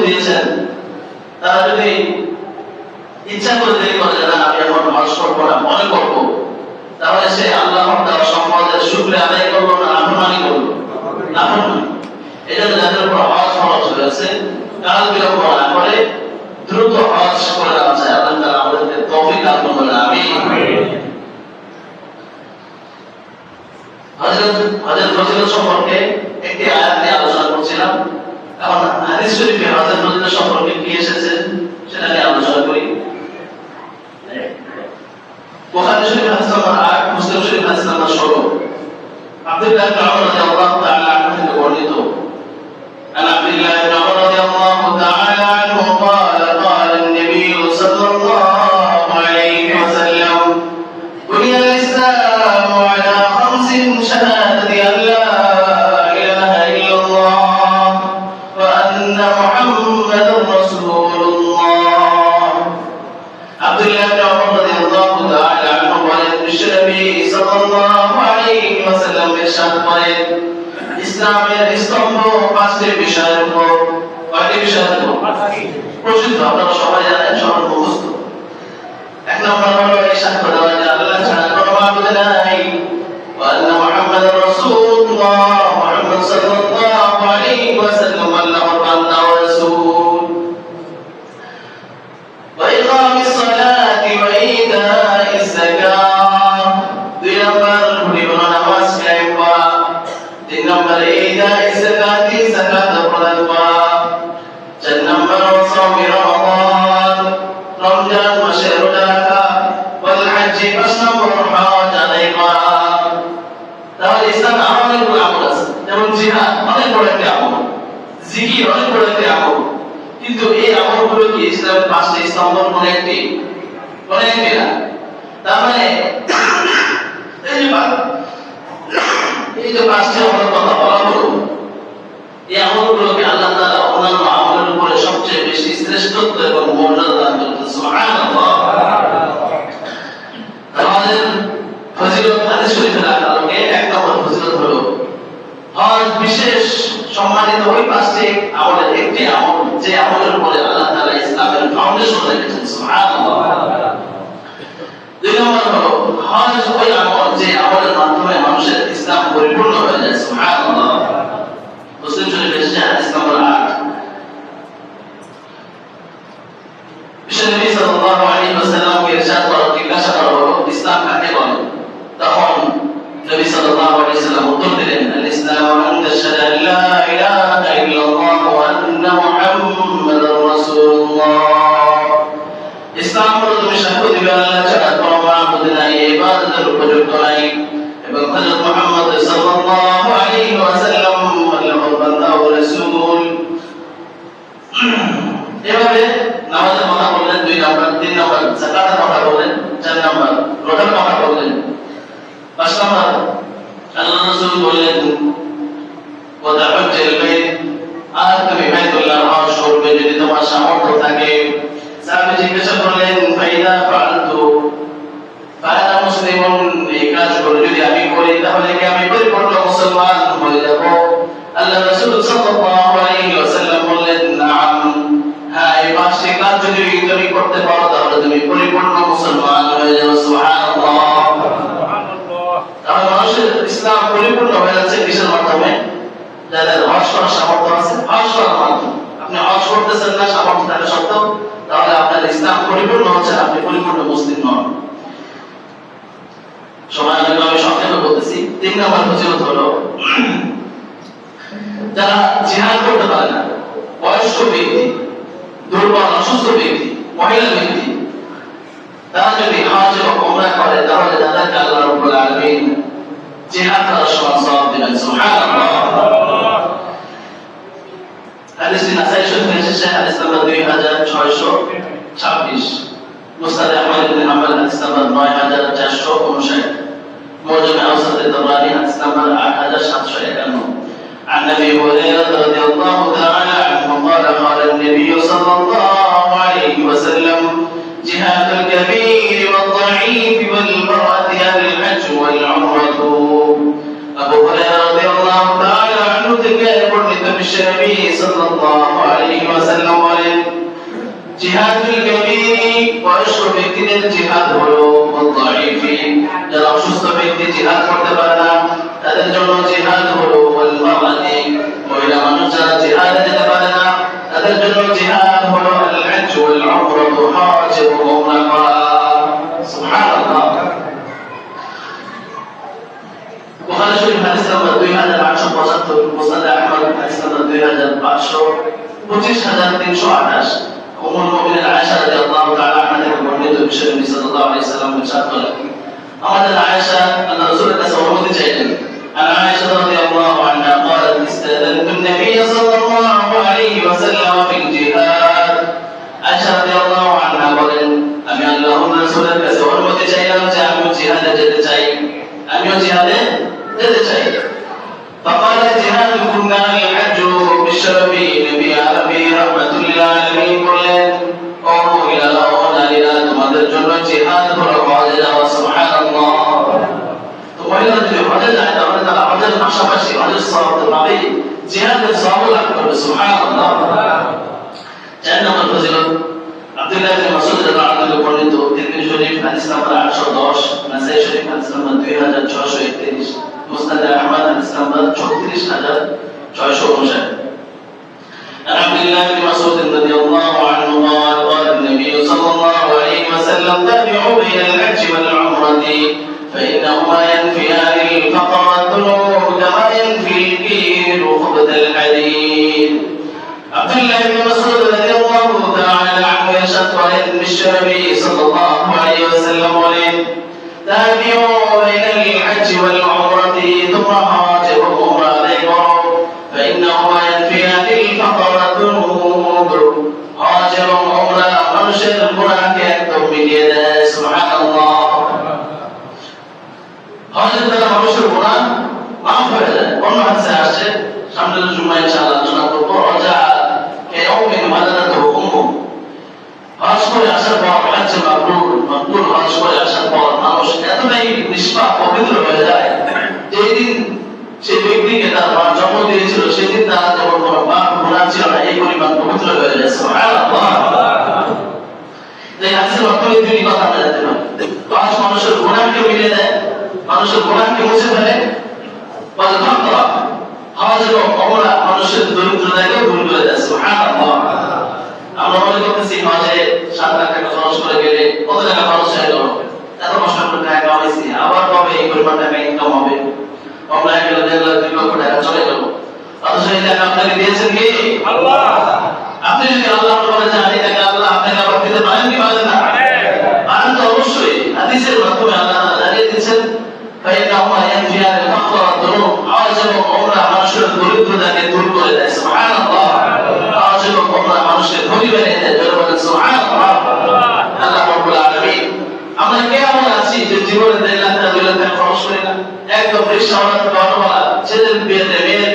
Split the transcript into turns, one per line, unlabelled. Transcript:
দিয়েছেন, তারা যদি ইচ্ছা করে দেরি করে না আমি এখন হজ করবো না, মনে করবো, তাহলে সে আল্লাহর দেওয়া সম্পদের শুকরিয়া আদায় করলো না নাফরমানি করলো? নাফরমানি। এই জন্য যাদের উপর হজ ফরজ হয়েছে কাল বিলম্ব না করে দ্রুত হজ করে নেওয়া চাই। আল্লাহ তাআলা আমাদেরকে তৌফিক দান করুন, আমিন। হজের ফজিলত সম্পর্কে একটি আয়াত নিয়ে আলোচনা করছিলাম। এখন হাদিস শরীফে হজের ফজিলত সম্পর্কে কি এসেছে সেটা নিয়ে আলোচনা করি। বুখারী শরীফ হাদিস নাম্বার 8, মুসলিম শরীফ হাদিস নাম্বার 16। আব্দুল্লাহ ইবনে উমর রাদিয়াল্লাহু তাআলা আনহু থেকে বর্ণিত। عن عبد الله بن عمر رضي الله تعالى عنه قال قال النبي صلى الله عليه وسلم بني الإسلام على خمس شهادة أن لا إله إلا الله وأن محمدا رسول الله. عبد الله بن عمر رضي الله تعالى عنه قال النبي صلى الله عليه وسلم إرشاد করেন ইসলামের স্তম্ভ পাঁচটি বিষয়ের উপর। কয়টি বিষয়ের উপর? প্রসিদ্ধ, আপনারা সবাই জানেন, সবার মুখস্থ। এক নম্বর হলো এই সাক্ষ্য দেওয়া যে আল্লাহ ছাড়া কোনো মাবুদ নাই, ওয়া আন্না মুহাম্মাদার রাসূলুল্লাহ, মুহাম্মদ সাল্লাল্লাহু আলাইহি ওয়াসাল্লাম আল্লাহর বান্দা ও রাসূল। ওয়া ইকামিস সালাতি ওয়া ইতাইস যাকাত, দুই নম্বর পরিপূর্ণ নামাজ কায়েম করা। তিন নম্বর ইতাইস যাকাতি, যাকাত প্রদান করা। চার নম্বর সাওমি রমাদান, রমজান মাসে রোজা রাখা। ওয়াল হজ্জি, পাঁচ নম্বর হজ আদায় করা। তাহলে ইসলাম অনেকগুলো আমল আছে, যেমন জিহাদ অনেক বড় একটা আমল, জিকির অনেক বড় একটা আমল, কিন্তু এই আমলগুলো কি ইসলামের পাঁচটি স্তম্ভ কোন একটি? কোন একটি না। তার মানে এই যে পাঁচটি আমলের কথা বলা হলো, এই আমলগুলোকে আল্লাহ তাআলা অন্যান্য আমলের উপরে সবচেয়ে বেশি শ্রেষ্ঠত্ব এবং মর্যাদা দান করেছেন। সুবহানাল্লাহ। আমাদের ফজিলত হাদিস শরীফের আলোকে এক নম্বর ফজিলত হলো হজ বিশেষ সম্মানিত ওই পাঁচটি আমলের একটি আমল, যে আমলের উপরে আল্লাহ তাআলা ইসলামের ফাউন্ডেশন রেখেছেন। সুবহানাল্লাহ। দুই নম্বর হলো হজ ওই আমল যে আমলের মাধ্যমে মানুষের ইসলাম পরিপূর্ণ হয়ে যায়। সুবহানাল্লাহ। মুসলিম শরীফে এসেছে হাদিস নম্বর 8। বিশ্বনবী সাল্লাল্লাহু আলাইহি ওয়াসাল্লামকে ইরশাদ করা, জিজ্ঞাসা করা হলো ইসলাম কাকে বলে? তখন নবী সাল্লাল্লাহু আলাইহি ওয়াসাল্লাম উত্তর দিলেন, আল ইসলামু আন তাশহাদু আল লা ইলাহা ইল্লাল্লাহ ওয়া আন্না মুহাম্মাদার রাসূলুল্লাহ। ইসলাম হলো তুমি সাক্ষ্য দিবে আল্লাহ ছাড়া কোনো মাবুদ নাই, ইবাদতের উপযুক্ত নাই, এবং হযরত মুহাম্মদ সাল্লাল্লাহু আলাইহি ওয়াসাল্লাম আল্লাহর বান্দা ও রাসূল। এভাবে নামাজের কথা বললেন 2 নম্বর, 3 নম্বর যাকাতের কথা বললেন, 4 নম্বর রোজার কথা বললেন, 5 নম্বর আল্লাহ রাসূল বললেন ওয়া তাহাজ্জাল বাইত, আর তুমি বাইতুল্লাহর হজ করবে যদি তোমার সামর্থ্য থাকে। সাহাবী জিজ্ঞাসা করলেন ফাইদা ফাআলতু ফাআনা মুসলিমুন, এই কাজগুলো যদি আমি করি তাহলে কি আমি পরিপূর্ণ মুসলমান হয়ে যাব? আল্লাহ রাসূল সাল্লাল্লাহু আলাইহি ওয়াসাল্লাম বললেন নাম, হ্যাঁ, এই পাঁচটি কাজ যদি তুমি করতে পারো তাহলে তুমি পরিপূর্ণ মুসলমান হয়ে যাবে। সুবহানাল্লাহ। তাহলে মানুষের ইসলাম পরিপূর্ণ হয়ে যাচ্ছে কিসের মাধ্যমে? যাদের হজ করার সামর্থ্য আছে, হজ করার মাধ্যমে। আপনি হজ করতেছেন না সামর্থ্য থাকা সত্ত্বেও, তাহলে আপনার ইসলাম পরিপূর্ণ হচ্ছে, আপনি পরিপূর্ণ মুসলিম নন। সময় আমি সংক্ষেপে বলতেছি। 3 নম্বর ফজিলত হলো যারা জিহাদ করতে পারে না, বয়স্ক ব্যক্তি, দুর্বল অসুস্থ ব্যক্তি, মহিলা ব্যক্তি, তারা যদি হজ এবং উমরা করে তাহলে তাদেরকে আল্লাহ রাব্বুল আলামিন জিহাদ করার সমান সওয়াব দিবেন। সুবহানাল্লাহ। হাদিস নাসাই শরীফে এসেছে হাদিস নাম্বার 2626, মুসনাদ আহমদ ইবনে হাম্বল হাদিস নাম্বার 9459, মুআজ্জাম আওসাত আত-তাবরানী হাদিস নাম্বার 8751। عن ابي هريره رضي الله تعالى عنه قال قال النبي صلى الله عليه وسلم جهاد الكبير والضعيف والمرأة الحج والعمرة. أبو هريرة رضي الله تعالى عنه تكاد النبي صلى الله عليه وسلم জিহাদুল কাবীর বয়স্ক ব্যক্তিদের জিহাদ হলো মুদাইফিন যারা অসুস্থ ব্যক্তি জিহাদ করতে পারে না তাদের জন্য জিহাদ হলো ওয়াল মারাতি মহিলা মানুষ যারা জিহাদে যেতে পারে না তাদের জন্য জিহাদ হলো আল হজ্জ ওয়াল উমরা হজ এবং উমরা করা সুবহানাল্লাহ বুখারী শরীফ হাদিস নাম্বার 2875 মুসনাদ আহমদ হাদিস নাম্বার 25328 উম্মুল মুমিনিন আয়েশা রাদিয়াল্লাহু তাআলা আনহা থেকে বর্ণিত বিষয় নবী সাল্লাল্লাহু আলাইহি সাল্লাম ইরশাদ করেন আমাদের আয়েশা আল্লাহর রাসূলের কাছে অনুমতি চাইলেন আর আয়েশা রাদিয়াল্লাহু আনহা قالت استأذنت النبي صلى الله عليه وسلم في الجهاد আয়েশা রাদিয়াল্লাহু আনহা বলেন আমি আল্লাহর রাসূলের কাছে অনুমতি চাইলাম যে আমি জিহাদে যেতে চাই আমিও জিহাদে যেতে চাই فقال جهادكم الحج بالشرف نبي عربي رحمة للعالمين বলেন ও মহিলারা ও নারীরা তোমাদের জন্য জিহাদ হলো হজে যাওয়া সুবহানাল্লাহ তো মহিলারা যদি হজে যায় তাহলে তারা হজের পাশাপাশি হজের সওয়াব পাবে জিহাদের সওয়াব লাভ করবে সুবহানাল্লাহ চার নম্বর ফজিলত আব্দুল্লাহ ইবনে মাসউদ রাদিয়াল্লাহু আনহু বর্ণিত তিরমিজি শরীফ হাদিস নাম্বার 810 নাসাই শরীফ হাদিস নাম্বার 2631 মুসনাদ আহমদ হাদিস নাম্বার 36659 عن عبد الله بن مسعود رضي الله عنه قال قال النبي صلى الله عليه وسلم تابعوا بين الحج والعمرة فإنهما ينفيان الفقر والذنوب كما ينفي الكير خبث الحديد عبد الله بن مسعود رضي الله تعالى عنه يشهد عن النبي صلى الله عليه وسلم قال تابعوا بين الحج والعمرة ثم هاجروا عليكم فإنهما ينفيان الفقر والذنوب هاجر عمرة মানুষের গুনাহকে একদম মিটিয়ে দেয় সুবহানাল্লাহ হজের দ্বারা মানুষের গুনাহ মাফ হয়ে যায় অন্য হাদিসে আসছে সামনের জুমায় ইনশাআল্লাহ আলোচনা করব রজা কেয়াউমিন মাদানাতুহু উম্মু হজ করে আসার পর হজ্জে মাবরুর হজ করে আসার পর মানুষ এতটাই নিষ্পাপ পবিত্র হয়ে যায় যেই দিন সেই ব্যক্তিকে তার মা জন্ম দিয়েছিল সেদিন তার যেমন কোনো পাপ গুনাহ ছিল না এই পরিমাণ পবিত্র হয়ে যায় সুবহানাল্লাহ এই হাদিসের মাধ্যমে দুই কথা আমরা জানতে পারি হজ মানুষের গুনাহকে মিটিয়ে দেয় মানুষের গুনাহকে মুছে ফেলে বল ফাকরা হজ এবং উমরা মানুষের দরিদ্রতাকে দূর করে দেয় সুবহানাল্লাহ আমরা মনে করতেছি হজে 7 লাখ টাকা খরচ করে গেলে কত টাকা খরচ হয়ে গেল এত কষ্ট করে টাকা কামাইছি আবার কবে এই পরিমাণ টাকা ইনকাম হবে আমরা গেলে 1.5 লাখ 2 লক্ষ টাকা চলে গেল অথচ এই টাকা আপনাকে দিয়েছেন কি আল্লাহ আপনি যদি আল্লাহর উপরে যান এই টাকা আল্লাহ আপনাকে আবার দিতে পারেন কি পারেন না পারেন তো অবশ্যই হাদিসের মাধ্যমে আল্লাহ জানিয়ে দিয়েছেন ফাইনাহুমা ইয়ানফিয়ান আল-ফাকর ওয়াদ-দুনুব হজ এবং উমরা মানুষের দরিদ্রতাকে দূর করে দেয় সুবহানাল্লাহ হজ এবং উমরা মানুষকে ধনী বানিয়ে দেয় যারা বলেন সুবহানাল্লাহ আল্লাহ রাব্বুল আলামিন আমরা কেমন আছি যে জীবনে 1.5 লাখ টাকা 2 লাখ টাকা খরচ করি না একদম রিকশাওয়ালা অটোওয়ালা ছেলের বিয়েতে মেয়ের